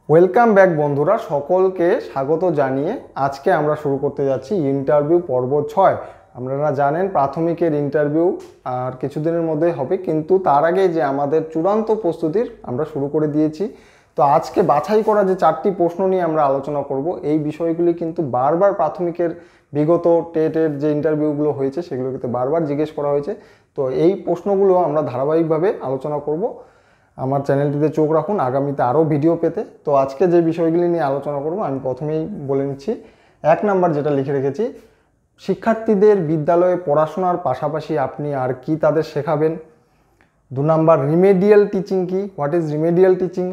Welcome back বন্ধুরা, সকলকে স্বাগত জানিয়ে আজকে আমরা শুরু করতে যাচ্ছি ইন্টারভিউ পর্ব 6। আপনারা জানেন প্রাথমিকের ইন্টারভিউ আর কিছুদিনের মধ্যে হবে, কিন্তু তার আগে যে আমাদের চূড়ান্ত প্রস্তুতির আমরা শুরু করে দিয়েছি। তো আজকে বাছাই করা যে 4টি প্রশ্ন নিয়ে আমরা আলোচনা করব, এই বিষয়গুলি কিন্তু বারবার প্রাথমিকের বিগত টেটের যে ইন্টারভিউগুলো হয়েছে সেগুলো কিন্তু বারবার জিজ্ঞেস করা হয়েছে। তো এই প্রশ্নগুলো আমরা ধারাবাহিকভাবে আলোচনা করব। আমার চ্যানেলটিতে চোখ রাখুন আগামীতে আরও ভিডিও পেতে। তো আজকে যে বিষয়গুলি নিয়ে আলোচনা করব আমি প্রথমেই বলে নিচ্ছি। 1 নাম্বার যেটা লিখে রেখেছি, শিক্ষার্থীদের বিদ্যালয়ে পড়াশোনার পাশাপাশি আপনি আর কি তাদের শেখাবেন। 2 নাম্বার, রিমেডিয়াল টিচিং কি, what is remedial teaching.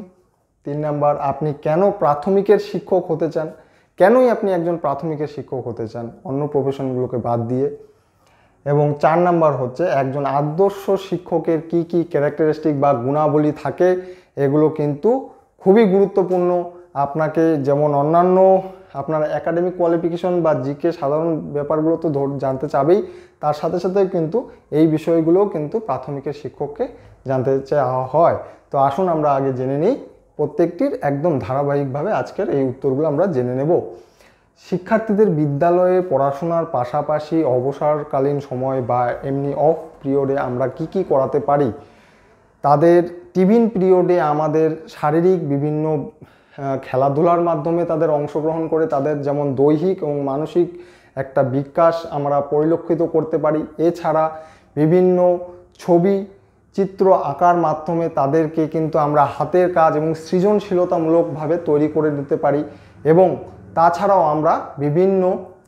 3 number, আপনি কেন প্রাথমিকের শিক্ষক হতে চান, কেনই আপনি একজন প্রাথমিকের শিক্ষক হতে চান অন্য প্রফেশনগুলোকে বাদ দিয়ে। এবং 4 নাম্বার হচ্ছে একজন আদর্শ শিক্ষকের কি কি ক্যারেক্টারিস্টিক বা গুণাবলী থাকে, এগুলো কিন্তু খুবই গুরুত্বপূর্ণ। আপনাকে যেমন অন্যান্য আপনার একাডেমিক কোয়ালিফিকেশন বা জিকে সাধারণ ব্যাপারগুলো তো জানতে চাবেই, তার সাথে সাথে কিন্তু এই বিষয়গুলোও কিন্তু প্রাথমিকের শিক্ষককে জানতে চাওয়া হয়। তো আসুন আমরা আগে জেনে নিই প্রত্যেকটির একদম ধারাবাহিকভাবে আজকের এই উত্তরগুলো আমরা জেনে নেব। শিক্ষার্থীদের বিদ্যালয়ে পড়াশোনার পাশাপাশি অবসরকালীন সময় বা এমনি অফ পিরিয়ডে আমরা কি কি করাতে পারি। তাদের টিফিন পিরিয়ডে আমাদের শারীরিক বিভিন্ন খেলাধুলার মাধ্যমে তাদের অংশগ্রহণ করে তাদের যেমন দৈহিক এবং মানসিক একটা বিকাশ আমরা পরিলক্ষিত করতে পারি। এছাড়া বিভিন্ন ছবি চিত্র আঁকার মাধ্যমে তাদেরকে কিন্তু আমরা হাতের কাজ এবং সৃজনশীলতামূলকভাবে তৈরি করে দিতে পারি। এবং তাছাড়াও আমরা বিভিন্ন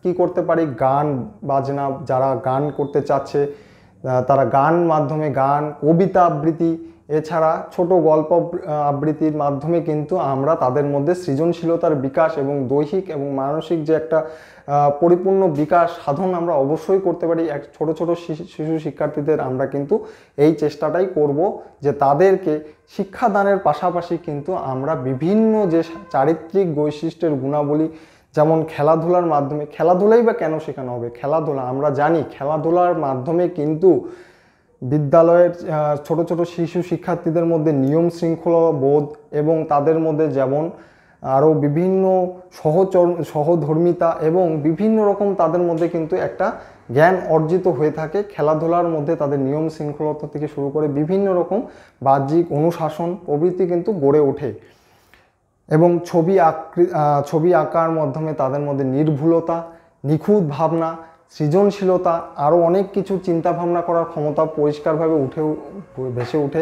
কি করতে পারি, গান বাজনা, যারা গান করতে চাচ্ছে তারা গান মাধ্যমে গান, কবিতা আবৃত্তি, এছাড়া ছোট গল্প আবৃত্তির মাধ্যমে কিন্তু আমরা তাদের মধ্যে সৃজনশীলতার বিকাশ এবং দৈহিক এবং মানসিক যে একটা পরিপূর্ণ বিকাশ সাধন আমরা অবশ্যই করতে পারি। ছোট ছোট শিশু শিক্ষার্থীদের আমরা কিন্তু এই চেষ্টাটাই করব যে তাদেরকে শিক্ষাদানের পাশাপাশি কিন্তু আমরা বিভিন্ন যে চারিত্রিক বৈশিষ্ট্যের গুণাবলী, যেমন খেলাধুলার মাধ্যমে, খেলাধুলাই বা কেন শেখানো হবে, খেলাধুলা আমরা জানি খেলাধুলার মাধ্যমে কিন্তু বিদ্যালয়ের ছোট ছোট শিশু শিক্ষার্থীদের মধ্যে নিয়ম শৃঙ্খলা বোধ এবং তাদের মধ্যে যেমন আরও বিভিন্ন সহধর্মিতা এবং বিভিন্ন রকম তাদের মধ্যে কিন্তু একটা জ্ঞান অর্জিত হয়ে থাকে। খেলাধুলার মধ্যে তাদের নিয়ম শৃঙ্খলতা থেকে শুরু করে বিভিন্ন রকম বাহ্যিক অনুশাসন প্রভৃতি কিন্তু গড়ে ওঠে। এবং ছবি আঁকার মাধ্যমে তাদের মধ্যে নির্ভুলতা, নিখুঁত ভাবনা, সৃজনশীলতা, আরও অনেক কিছু চিন্তা ভাবনা করার ক্ষমতা পরিষ্কারভাবে ভেসে ওঠে।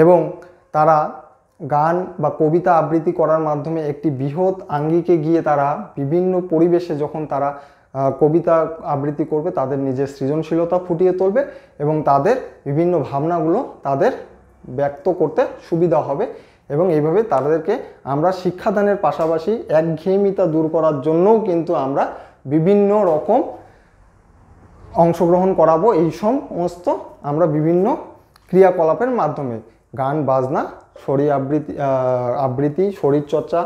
এবং তারা গান বা কবিতা আবৃত্তি করার মাধ্যমে একটি বৃহৎ আঙ্গিকে গিয়ে তারা বিভিন্ন পরিবেশে যখন তারা কবিতা আবৃত্তি করবে তাদের নিজের সৃজনশীলতা ফুটিয়ে তুলবে এবং তাদের বিভিন্ন ভাবনাগুলো তাদের ব্যক্ত করতে সুবিধা হবে। এবং এইভাবে তাদেরকে আমরা শিক্ষাদানের পাশাপাশি একঘেয়েমিতা দূর করার জন্যও কিন্তু আমরা বিভিন্ন রকম অংশগ্রহণ করাবো। এই সমস্ত আমরা বিভিন্ন ক্রিয়াকলাপের মাধ্যমে গান বাজনা, আবৃত্তি, শরীরচর্চা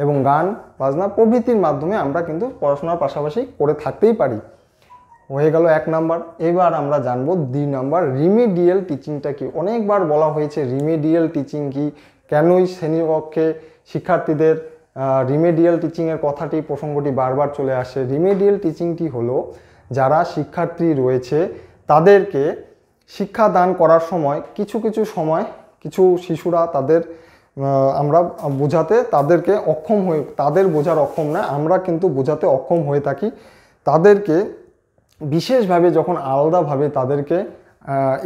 এবং গান বাজনা প্রভৃতির মাধ্যমে আমরা কিন্তু পড়াশোনার পাশাপাশি করে থাকতেই পারি। হয়ে গেল 1 নাম্বার। এবার আমরা জানবো 2 নাম্বার, রিমেডিয়াল টিচিংটা কি। অনেকবার বলা হয়েছে রিমেডিয়াল টিচিং কি, কেনই শ্রেণীকক্ষে শিক্ষার্থীদের রিমেডিয়াল টিচিংয়ের কথাটি প্রসঙ্গটি বারবার চলে আসে। রিমেডিয়াল টিচিংটি হলো যারা শিক্ষার্থী রয়েছে তাদেরকে শিক্ষাদান করার সময় কিছু শিশুরা তাদের আমরা বোঝাতে তাদেরকে অক্ষম হয়ে, তাদের বোঝার অক্ষম না, আমরা কিন্তু বোঝাতে অক্ষম হয়ে থাকি। তাদেরকে বিশেষভাবে যখন আলাদাভাবে তাদেরকে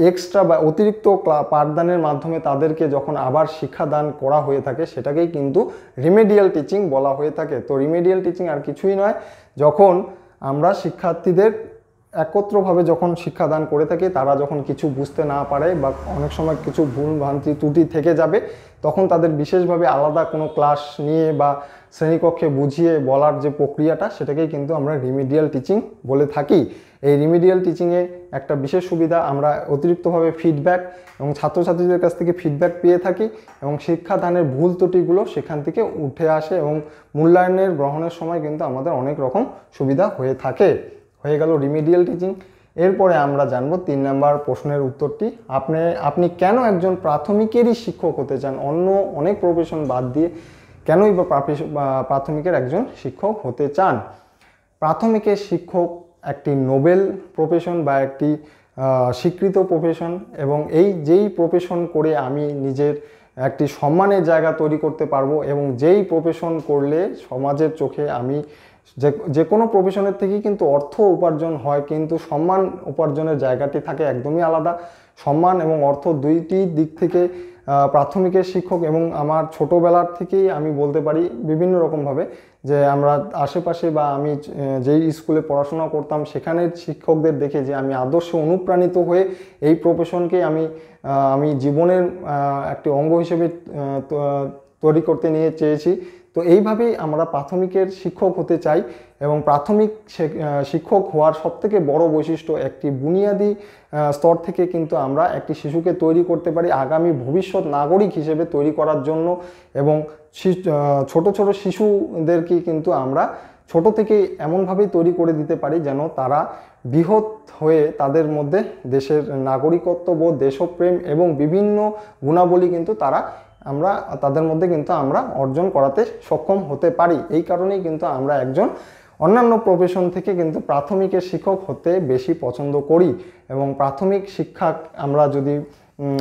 এক্সট্রা বা অতিরিক্ত পাঠদানের মাধ্যমে তাদেরকে যখন আবার শিক্ষাদান করা হয়ে থাকে সেটাকেই কিন্তু রিমেডিয়াল টিচিং বলা হয়ে থাকে। তো রিমেডিয়াল টিচিং আর কিছুই নয়, যখন আমরা শিক্ষার্থীদের একত্রভাবে যখন শিক্ষাদান করে থাকি, তারা যখন কিছু বুঝতে না পারে বা অনেক সময় কিছু ভুল ভ্রান্তি ত্রুটি থেকে যাবে, তখন তাদের বিশেষভাবে আলাদা কোনো ক্লাস নিয়ে বা শ্রেণীকক্ষে বুঝিয়ে বলার যে প্রক্রিয়াটা সেটাকেই কিন্তু আমরা রিমেডিয়াল টিচিং বলে থাকি। এই রিমেডিয়াল টিচিংয়ে একটা বিশেষ সুবিধা, আমরা অতিরিক্তভাবে ফিডব্যাক এবং ছাত্রছাত্রীদের কাছ থেকে ফিডব্যাক পেয়ে থাকি এবং শিক্ষাদানের ভুল ত্রুটিগুলো সেখান থেকে উঠে আসে এবং মূল্যায়নের গ্রহণের সময় কিন্তু আমাদের অনেক রকম সুবিধা হয়ে থাকে। হয়ে গেল রিমেডিয়াল টিচিং। এরপরে আমরা জানবো 3 নাম্বার প্রশ্নের উত্তরটি, আপনি কেন একজন প্রাথমিকেরই শিক্ষক হতে চান, অন্য অনেক প্রফেশন বাদ দিয়ে কেনই বা প্রাথমিকের একজন শিক্ষক হতে চান? প্রাথমিকের শিক্ষক একটি নোবেল প্রফেশন বা একটি স্বীকৃত প্রফেশন, এবং যেই প্রফেশন করে আমি নিজের একটি সম্মানের জায়গা তৈরি করতে পারবো, এবং যেই প্রফেশন করলে সমাজের চোখে আমি যে কোনো প্রফেশনের থেকেই কিন্তু অর্থ উপার্জন হয়, কিন্তু সম্মান উপার্জনের জায়গাটি থাকে একদমই আলাদা। সম্মান এবং অর্থ দুইটি দিক থেকে প্রাথমিকের শিক্ষক, এবং আমার ছোটোবেলার থেকেই আমি বলতে পারি বিভিন্ন রকমভাবে যে আমরা আশেপাশে বা আমি যেই স্কুলে পড়াশোনা করতাম সেখানের শিক্ষকদের দেখে যে আমি আদর্শে অনুপ্রাণিত হয়ে এই প্রফেশনকে আমি জীবনের একটি অঙ্গ হিসেবে তৈরি করতে নিয়ে চেয়েছি। তো এইভাবেই আমরা প্রাথমিকের শিক্ষক হতে চাই, এবং প্রাথমিক শিক্ষক হওয়ার সবথেকে বড় বৈশিষ্ট্য একটি বুনিয়াদি স্তর থেকে কিন্তু আমরা একটি শিশুকে তৈরি করতে পারি আগামী ভবিষ্যৎ নাগরিক হিসেবে তৈরি করার জন্য। এবং ছোট ছোট শিশুদেরকে কিন্তু আমরা ছোট থেকে এমনভাবেই তৈরি করে দিতে পারি যেন তারা বৃহৎ হয়ে তাদের মধ্যে দেশের নাগরিকত্ববোধ, দেশপ্রেম এবং বিভিন্ন গুণাবলী কিন্তু তাদের মধ্যে কিন্তু আমরা অর্জন করাতে সক্ষম হতে পারি। এই কারণেই কিন্তু আমরা অন্যান্য প্রফেশন থেকে কিন্তু প্রাথমিকের শিক্ষক হতে বেশি পছন্দ করি। এবং প্রাথমিক শিক্ষা আমরা যদি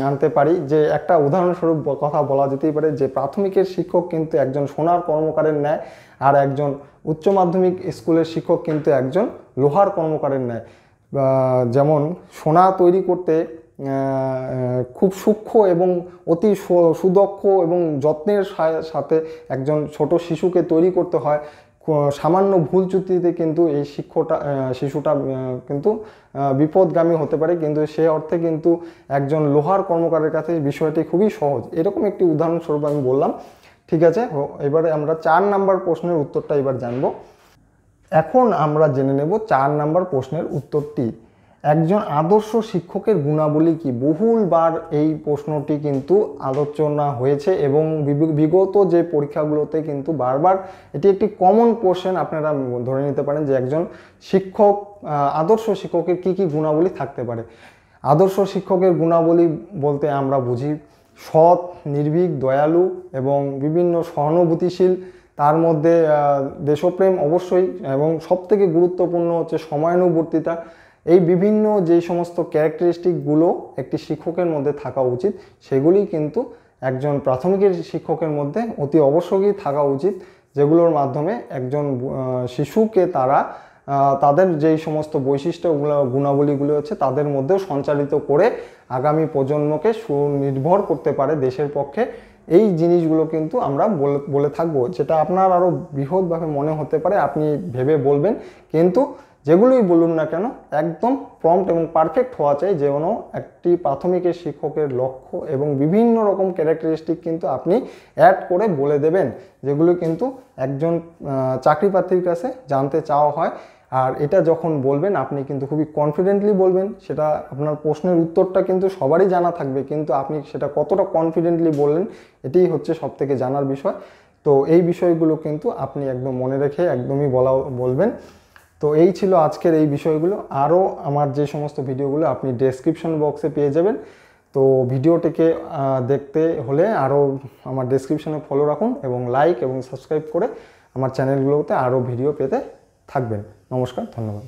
আনতে পারি, যে একটা উদাহরণস্বরূপ কথা বলা যেতেই পারে যে প্রাথমিকের শিক্ষক কিন্তু একজন সোনার কর্মকারের ন্যায়, আর একজন উচ্চ মাধ্যমিক স্কুলের শিক্ষক কিন্তু একজন লোহার কর্মকারের ন্যায়। যেমন সোনা তৈরি করতে খুব সূক্ষ্ম এবং অতি সুদক্ষ এবং যত্নের সাথে একজন ছোট শিশুকে তৈরি করতে হয়। সামান্য ভুল ত্রুটিতে কিন্তু এই শিশুটা কিন্তু বিপদগামী হতে পারে, কিন্তু সে অর্থে কিন্তু একজন লোহার কর্মকারের কাছে বিষয়টি খুবই সহজ। এরকম একটি উদাহরণস্বরূপ আমি বললাম। ঠিক আছে, এবারে আমরা 4 নাম্বার প্রশ্নের উত্তরটা এবার জানব। এখন আমরা জেনে নেব 4 নাম্বার প্রশ্নের উত্তরটি। একজন আদর্শ শিক্ষকের গুণাবলী কি? বহুলবার এই প্রশ্নটি কিন্তু আলোচনা হয়েছে, এবং বিগত যে পরীক্ষাগুলোতে কিন্তু বারবার এটি একটি কমন কোশ্চেন আপনারা ধরে নিতে পারেন যে একজন আদর্শ শিক্ষকের কি কি গুণাবলী থাকতে পারে। আদর্শ শিক্ষকের গুণাবলী বলতে আমরা বুঝি সৎ, নির্ভীক, দয়ালু এবং বিভিন্ন সহানুভূতিশীল, তার মধ্যে দেশপ্রেম অবশ্যই, এবং সবথেকে গুরুত্বপূর্ণ হচ্ছে সময়ানুবর্তিতা। এই বিভিন্ন যে সমস্ত ক্যারেক্টারিস্টিকগুলো একটি শিক্ষকের মধ্যে থাকা উচিত, সেগুলি কিন্তু একজন প্রাথমিকের শিক্ষকের মধ্যে অতি অবশ্যই থাকা উচিত, যেগুলোর মাধ্যমে একজন শিশুকে তাদের যেই সমস্ত বৈশিষ্ট্যগুলো, গুণাবলীগুলো হচ্ছে তাদের মধ্যেও সঞ্চারিত করে আগামী প্রজন্মকে সুনির্ভর করতে পারে দেশের পক্ষে। এই জিনিসগুলো কিন্তু আমরা বলে থাকবো, যেটা আপনার আরও বৃহৎভাবে মনে হতে পারে, আপনি ভেবে বলবেন, কিন্তু যেগুলোই বলুন না কেন একদম প্রম্পট এবং পারফেক্ট হওয়া চাই, যেন একটি প্রাথমিকের শিক্ষকের লক্ষ্য এবং বিভিন্ন রকম ক্যারেক্টারিস্টিক কিন্তু আপনি অ্যাড করে বলে দেবেন, যেগুলো কিন্তু একজন চাকরি প্রার্থীর কাছে জানতে চাওয়া হয়। আর এটা যখন বলবেন আপনি কিন্তু খুবই কনফিডেন্টলি বলবেন। সেটা আপনার প্রশ্নের উত্তরটা কিন্তু সবারই জানা থাকবে, কিন্তু আপনি সেটা কতটা কনফিডেন্টলি বললেন এটাই হচ্ছে সবথেকে জানার বিষয়। তো এই বিষয়গুলো কিন্তু আপনি একদম মনে রেখে একদমই বলবেন। তো এই ছিল আজকের এই বিষয়গুলো। আরও আমার যে সমস্ত ভিডিওগুলো আপনি ডেসক্রিপশন বক্সে পেয়ে যাবেন। তো ভিডিওটিকে দেখতে হলে আরও আমার ডেসক্রিপশনে ফলো রাখুন, এবং লাইক এবং সাবস্ক্রাইব করে আমার চ্যানেলগুলোতে আরও ভিডিও পেতে থাকবেন। নমস্কার, ধন্যবাদ।